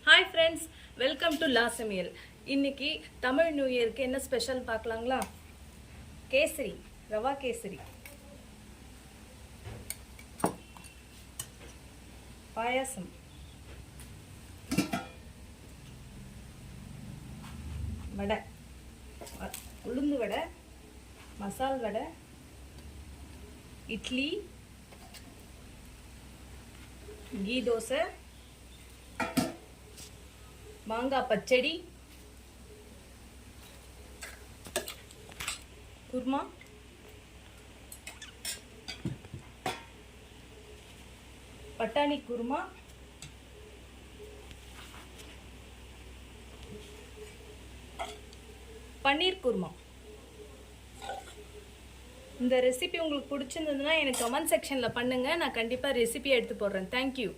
Hi friends, welcome to லா சமையல். இன்னைக்கு Tamil new இயருக்கு என்ன ஸ்பெஷல் பார்க்கலாங்களா? கேசரி, ரவா கேசரி, பாயாசம், வடை, உளுந்து வடை, மசால் வடை, இட்லி, கீ தோசை, மாங்காய் பச்சடி, குருமா, பட்டாணி குருமா, பன்னீர் குருமா. இந்த ரெசிபி உங்களுக்கு பிடிச்சிருந்ததுன்னா எனக்கு கமெண்ட் செக்ஷனில் பண்ணுங்கள். நான் கண்டிப்பாக ரெசிபி எடுத்து போடுறேன். தேங்க்யூ.